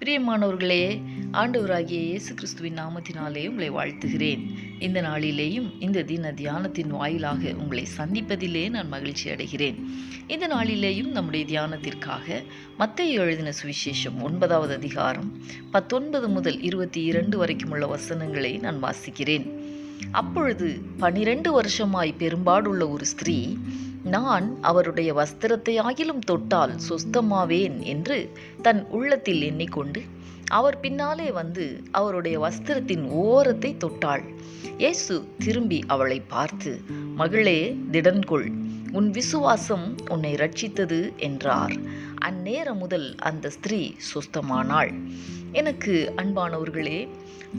பிரியமானவர்களே, ஆண்டவராகிய இயேசு கிறிஸ்துவின் நாமத்தினாலே உங்களை வாழ்த்துகிறேன். இந்த நாளிலேயும் இந்த தின தியானத்தின் வாயிலாக உங்களை சந்திப்பதிலே நான் மகிழ்ச்சி அடைகிறேன். இந்த நாளிலேயும் நம்முடைய தியானத்திற்காக மத்தேயு எழுதின சுவிசேஷம் 9வது அதிகாரம் 19 முதல் 22 வரைக்கும் உள்ள வசனங்களை நான் வாசிக்கிறேன். அப்பொழுது 12 வருஷமாய் பெரும்பாடுள்ள ஒரு ஸ்திரீ, நான் அவருடைய வஸ்திரத்தை ஆகிலும் தொட்டால் சொஸ்தமாவேன் என்று தன் உள்ளத்தில் எண்ணிக்கொண்டு அவர் பின்னாலே வந்து அவருடைய வஸ்திரத்தின் ஓரத்தை தொட்டாள். இயேசு திரும்பி அவளை பார்த்து, மகளே, திடன்கொள், உன் விசுவாசம் உன்னை ரட்சித்தது என்றார். அந்நேரம் முதல் அந்த ஸ்திரீ சுஸ்தமானாள். எனக்கு அன்பானவர்களே,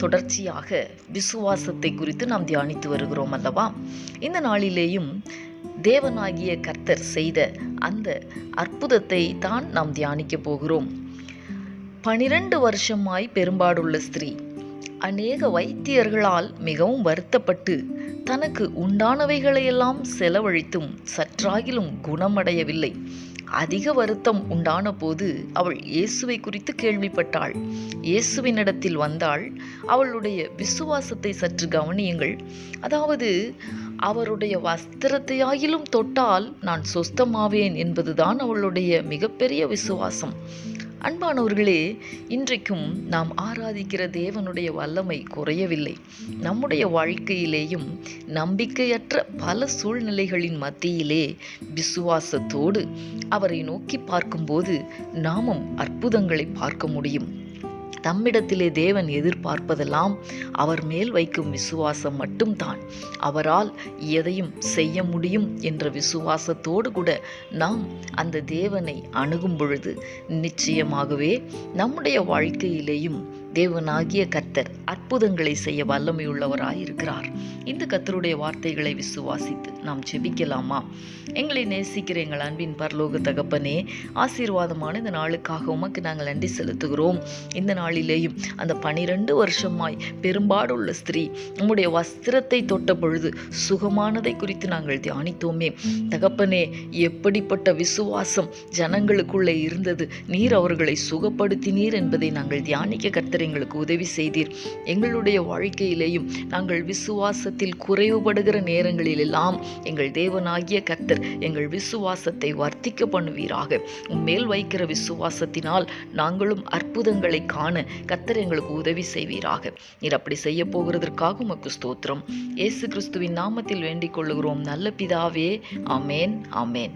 தொடர்ச்சியாக விசுவாசத்தை குறித்து நாம் தியானித்து வருகிறோம் அல்லவா? இந்த நாளிலேயும் தேவனாகிய கர்த்தர் செய்த அந்த அற்புதத்தை தான் நாம் தியானிக்க போகிறோம். 12 வருஷமாய் பெரும்பாடுள்ள ஸ்திரீ அநேக வைத்தியர்களால் மிகவும் வருத்தப்பட்டு தனக்கு உண்டானவைகளையெல்லாம் செலவழித்தும் சற்றாகிலும் குணமடையவில்லை. அதிக வருத்தம் உண்டான போது அவள் இயேசுவை குறித்து கேள்விப்பட்டாள். இயேசுவினிடத்தில் வந்தாள். அவளுடைய விசுவாசத்தை சற்று கவனியுங்கள். அதாவது, அவருடைய வஸ்திரத்தையாகிலும் தொட்டால் நான் சொஸ்தமாவேன் என்பதுதான் அவளுடைய மிகப்பெரிய விசுவாசம். அன்பானவர்களே, இன்றைக்கும் நாம் ஆராதிக்கிற தேவனுடைய வல்லமை குறையவில்லை. நம்முடைய வாழ்க்கையிலேயும் நம்பிக்கையற்ற பல சூழ்நிலைகளின் மத்தியிலே விசுவாசத்தோடு அவரை நோக்கி பார்க்கும்போது நாமும் அற்புதங்களை பார்க்க முடியும். தம்மிடத்திலே தேவன் எதிர்பார்ப்பதெல்லாம் அவர் மேல் வைக்கும் விசுவாசம் மட்டும்தான். அவரால் எதையும் செய்ய முடியும் என்ற விசுவாசத்தோடு கூட நாம் அந்த தேவனை அணுகும் பொழுது நிச்சயமாகவே நம்முடைய வாழ்க்கையிலேயும் தேவனாகிய கர்த்தர் அற்புதங்களை செய்ய வல்லமையுள்ளவராயிருக்கிறார். இந்த கர்த்தருடைய வார்த்தைகளை விசுவாசித்து நாம் ஜெபிக்கலாமா? எங்களை நேசிக்கிற எங்கள் அன்பின் பரலோக தகப்பனே, ஆசீர்வாதமான இந்த நாளுக்காக உமக்கு நாங்கள் நன்றி செலுத்துகிறோம். இந்த நாளிலேயும் அந்த 12 வருஷமாய் பெரும்பாடுள்ள ஸ்திரீ உம்முடைய வஸ்திரத்தை தொட்ட பொழுது சுகமானதை குறித்து நாங்கள் தியானித்தோமே. தகப்பனே, எப்படிப்பட்ட விசுவாசம் ஜனங்களுக்குள்ளே இருந்தது! நீர் அவர்களை சுகப்படுத்தினீர் என்பதை நாங்கள் தியானிக்க கர்த்தர் எங்களுக்கு உதவி செய்தீர். எங்களுடைய வாழ்க்கையிலேயும் நாங்கள் விசுவாசத்தில் குறைவுபடுகிற நேரங்களிலெல்லாம் எங்கள் தேவனாகிய கர்த்தர் எங்கள் விசுவாசத்தை வர்த்திக்க பண்ணுவீராக. உம்மேல் வைக்கிற விசுவாசத்தினால் நாங்களும் அற்புதங்களை காண கர்த்தர் எங்களுக்கு உதவி செய்வீராக. நீர் அப்படி செய்ய போகிறதற்காக உமக்கு ஸ்தோத்திரம். இயேசு கிறிஸ்துவின் நாமத்தில் வேண்டிக் கொள்ளுகிறோம் நல்ல பிதாவே. ஆமேன், ஆமேன்.